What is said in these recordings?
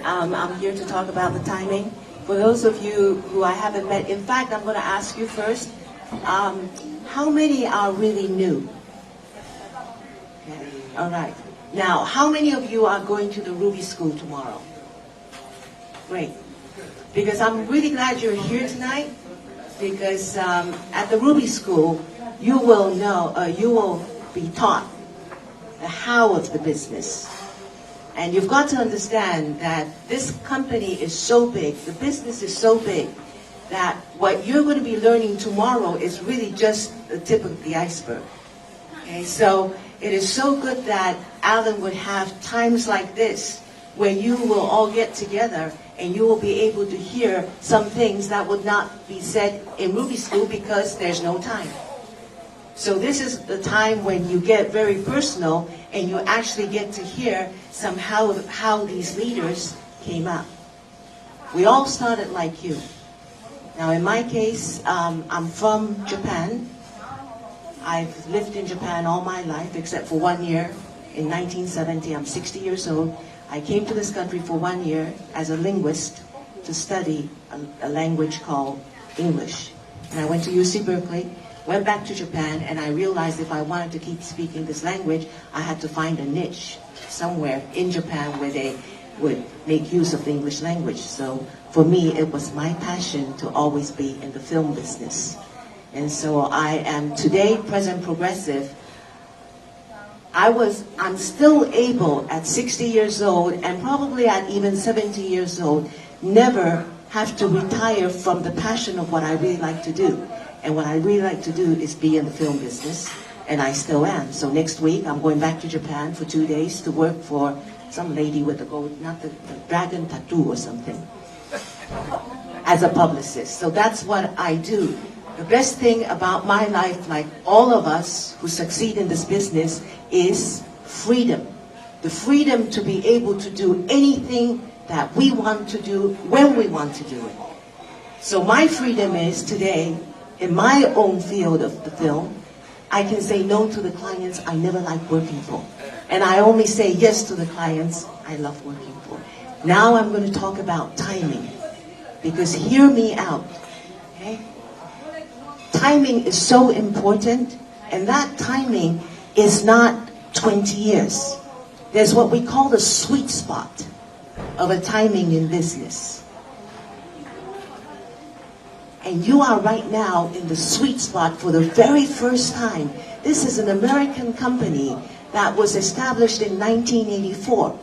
I'm here to talk about the timing. For those of you who I haven't met, in fact, I'm going to ask you first, how many are really new? Okay. All right. Now, how many of you are going to the Ruby School tomorrow? Great. Because I'm really glad you're here tonight, because at the Ruby School, you will know, you will be taught the how of the business. And you've got to understand that this company is so big, the business is so big, that what you're going to be learning tomorrow is really just the tip of the iceberg. Okay, so it is so good that Alan would have times like this where you will all get together and you will be able to hear some things that would not be said in Ruby School because there's no time. So this is the time when you get very personal and you actually get to hear somehow how these leaders came up. We all started like you. Now in my case, I'm from Japan. I've lived in Japan all my life except for 1 year. In 1970, I'm 60 years old. I came to this country for 1 year as a linguist to study a language called English. And I went to UC Berkeley. Went back to Japan, and I realized if I wanted to keep speaking this language, I had to find a niche somewhere in Japan where they would make use of the English language. So for me, it was my passion to always be in the film business. And so I am today present progressive. I'm still able at 60 years old, and probably at even 70 years old, never have to retire from the passion of what I really like to do. And what I really like to do is be in the film business, and I still am. So next week, I'm going back to Japan for 2 days to work for some lady with the gold, not the dragon tattoo or something, as a publicist. So that's what I do. The best thing about my life, like all of us who succeed in this business, is freedom. The freedom to be able to do anything that we want to do when we want to do it. So my freedom is today, in my own field of the film, I can say no to the clients I never liked working for. And I only say yes to the clients I love working for. Now I'm going to talk about timing. Because hear me out. Okay? Timing is so important. And that timing is not 20 years. There's what we call the sweet spot of a timing in business. And you are right now in the sweet spot for the very first time. This is an American company that was established in 1984.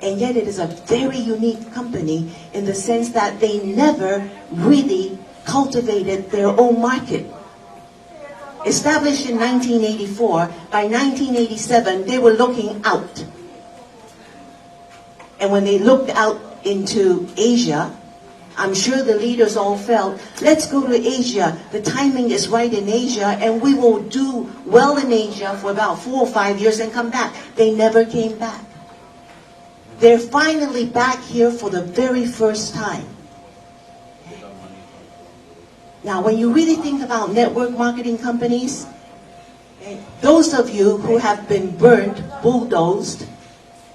And yet it is a very unique company in the sense that they never really cultivated their own market. Established in 1984, by 1987 they were looking out. And when they looked out into Asia, I'm sure the leaders all felt, let's go to Asia. The timing is right in Asia, and we will do well in Asia for about 4 or 5 years and come back. They never came back. They're finally back here for the very first time. Now, when you really think about network marketing companies, those of you who have been burned, bulldozed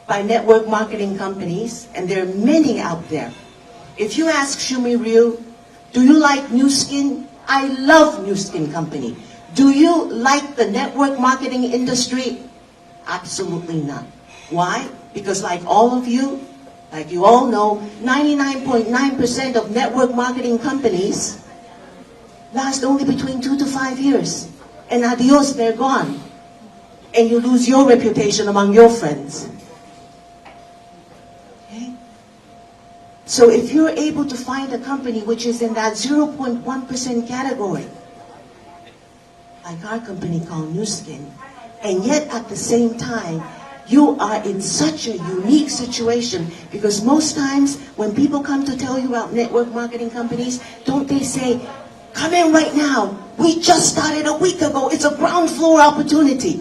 by network marketing companies, and there are many out there. If you ask Shumi Ryu, do you like Nu Skin? I love Nu Skin Company. Do you like the network marketing industry? Absolutely not. Why? Because like all of you, like you all know, 99.9% of network marketing companies last only between 2 to 5 years. And adios, they're gone. And you lose your reputation among your friends. So if you're able to find a company which is in that 0.1% category, like our company called Nu Skin, and yet at the same time, you are in such a unique situation, because most times when people come to tell you about network marketing companies, don't they say, come in right now, we just started a week ago, it's a ground floor opportunity.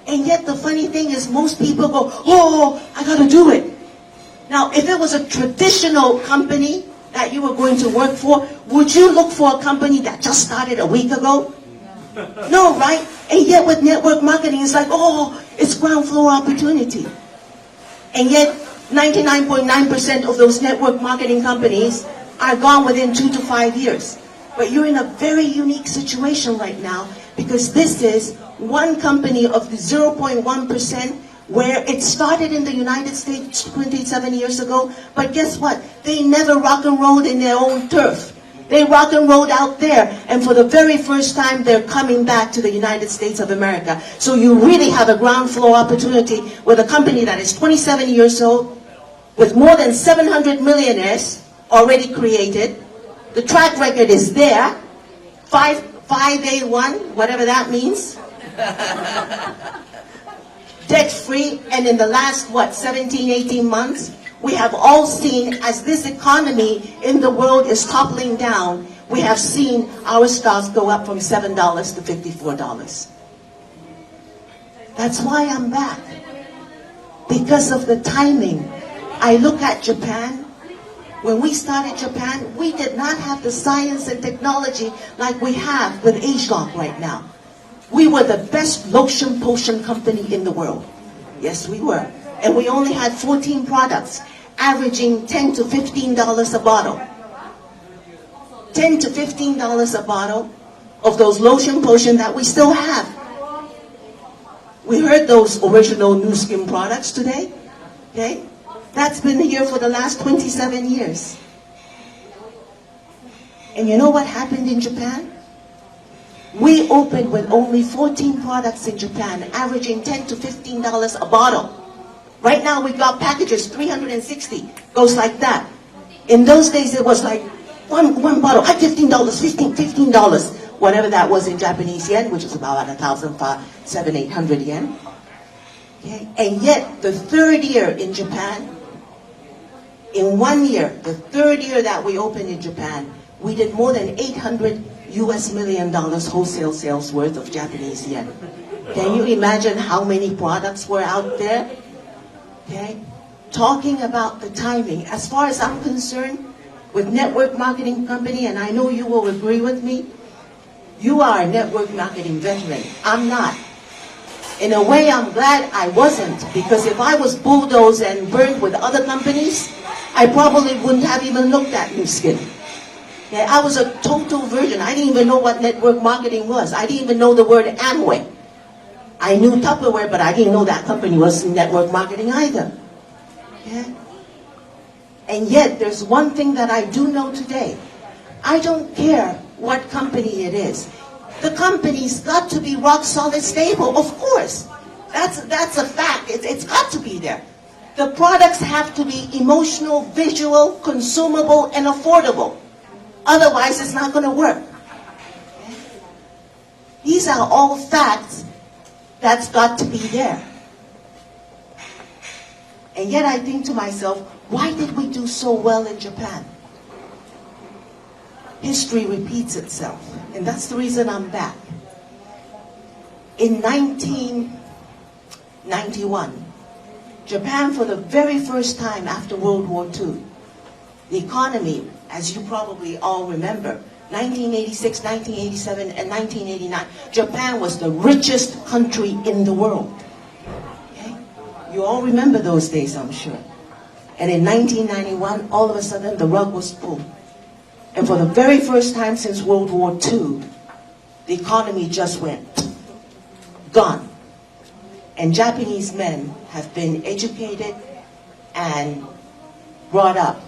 And yet the funny thing is most people go, oh, I gotta do it. Now, if it was a traditional company that you were going to work for, would you look for a company that just started a week ago? No, right? And yet with network marketing, it's like, oh, it's ground floor opportunity. And yet 99.9% of those network marketing companies are gone within 2 to 5 years. But you're in a very unique situation right now because this is one company of the 0.1% where it started in the United States 27 years ago. But guess what? They never rock and rolled in their own turf. They rock and rolled out there, and for the very first time, they're coming back to the United States of America. So you really have a ground floor opportunity with a company that is 27 years old, with more than 700 millionaires already created. The track record is there. 5A1, whatever that means. Debt-free, and in the last, 17, 18 months, we have all seen, as this economy in the world is toppling down, we have seen our stocks go up from $7 to $54. That's why I'm back. Because of the timing. I look at Japan. When we started Japan, we did not have the science and technology like we have with ageLOC right now. We were the best lotion potion company in the world. Yes, we were. And we only had 14 products, averaging $10 to $15 a bottle. $10 to $15 a bottle of those lotion potion that we still have. We heard those original Nu Skin products today. Okay? That's been here for the last 27 years. And you know what happened in Japan? We opened with only 14 products in Japan, averaging $10 to $15 a bottle. Right now we got packages, 360, goes like that. In those days it was like one bottle, $15, $15, whatever that was in Japanese yen, which is about 1,700 yen. Okay? And yet the third year in Japan, in 1 year, the third year that we opened in Japan, we did more than $800 million wholesale sales worth of Japanese yen. Can you imagine how many products were out there? Okay? Talking about the timing, as far as I'm concerned, with network marketing company, and I know you will agree with me, you are a network marketing veteran. I'm not. In a way, I'm glad I wasn't, because if I was bulldozed and burned with other companies, I probably wouldn't have even looked at Nu Skin. Okay? I was a total virgin. I didn't even know what network marketing was. I didn't even know the word Amway. I knew Tupperware, but I didn't know that company was network marketing either. Okay? And yet, there's one thing that I do know today. I don't care what company it is. The company's got to be rock solid stable, of course. That's a fact. It's got to be there. The products have to be emotional, visual, consumable, and affordable. Otherwise, it's not going to work. Okay? These are all facts that's got to be there. And yet I think to myself, why did we do so well in Japan? History repeats itself, and that's the reason I'm back. In 1991, Japan, for the very first time after World War II, the economy, as you probably all remember, 1986, 1987, and 1989, Japan was the richest country in the world. Okay? You all remember those days, I'm sure. And in 1991, all of a sudden, the rug was pulled. And for the very first time since World War II, the economy just went gone. And Japanese men have been educated and brought up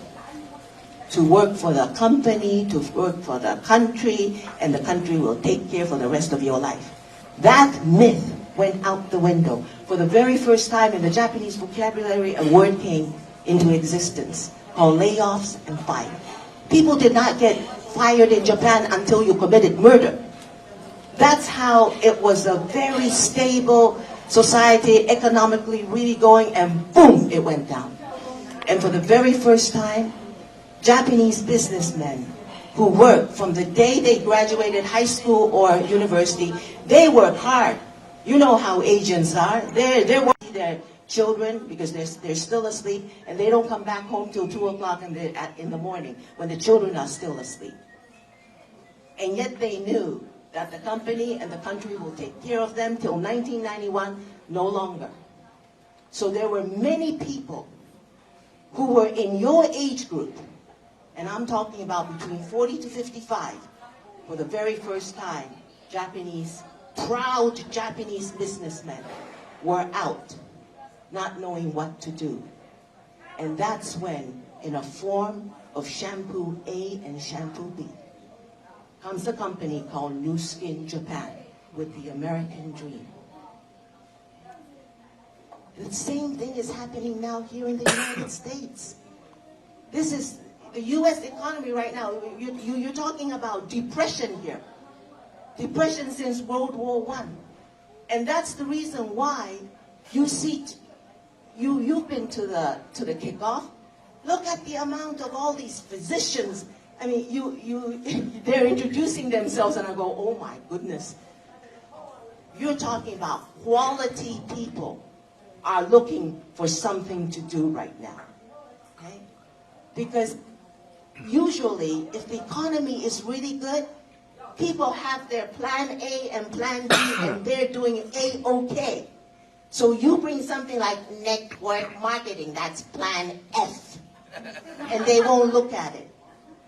to work for the company, to work for the country, and the country will take care for the rest of your life. That myth went out the window. For the very first time in the Japanese vocabulary, a word came into existence called layoffs and fire. People did not get fired in Japan until you committed murder. That's how it was a very stable society, economically really going, and boom, it went down. And for the very first time, Japanese businessmen who work from the day they graduated high school or university, they work hard. You know how Asians are. They're working their children because they're still asleep, and they don't come back home till 2 o'clock in the morning when the children are still asleep. And yet they knew that the company and the country will take care of them till 1991, no longer. So there were many people who were in your age group, and I'm talking about between 40 to 55, for the very first time, proud Japanese businessmen were out, not knowing what to do. And that's when, in a form of shampoo A and shampoo B, comes a company called Nu Skin Japan with the American dream. The same thing is happening now here in the United States. This is the U.S. economy right now. You're talking about depression here. Depression since World War I. And that's the reason why you see, you've been to the kickoff. Look at the amount of all these physicians. I mean, they're introducing themselves and I go, oh my goodness. You're talking about quality people are looking for something to do right now, okay? Because usually, if the economy is really good, people have their plan A and plan B, and they're doing A-okay. So you bring something like network marketing, that's plan F, and they won't look at it.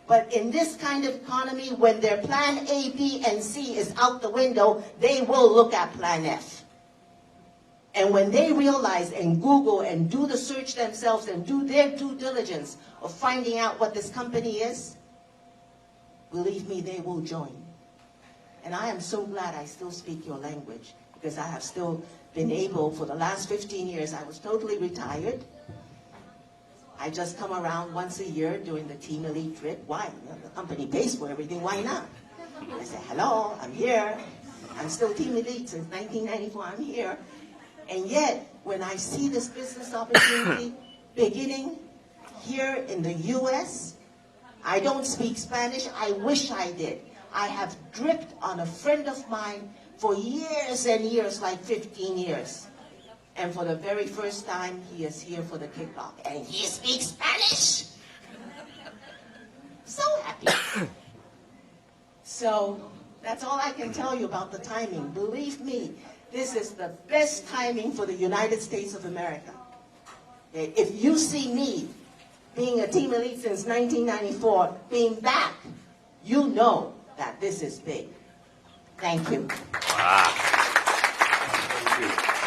But in this kind of economy, when their plan A, B, and C is out the window, they will look at plan F. And when they realize and Google and do the search themselves and do their due diligence of finding out what this company is, believe me, they will join. And I am so glad I still speak your language, because I have still been able, for the last 15 years, I was totally retired. I just come around once a year during the Team Elite trip. Why? The company pays for everything, why not? I say, hello, I'm here. I'm still Team Elite since 1994, I'm here. And yet, when I see this business opportunity beginning here in the U.S., I don't speak Spanish. I wish I did. I have dripped on a friend of mine for years and years, like 15 years. And for the very first time, he is here for the kickoff. And he speaks Spanish! So happy. So, that's all I can tell you about the timing. Believe me, this is the best timing for the United States of America. Okay? If you see me being a Team Elite since 1994, being back, you know that this is big. Thank you. Wow. Thank you.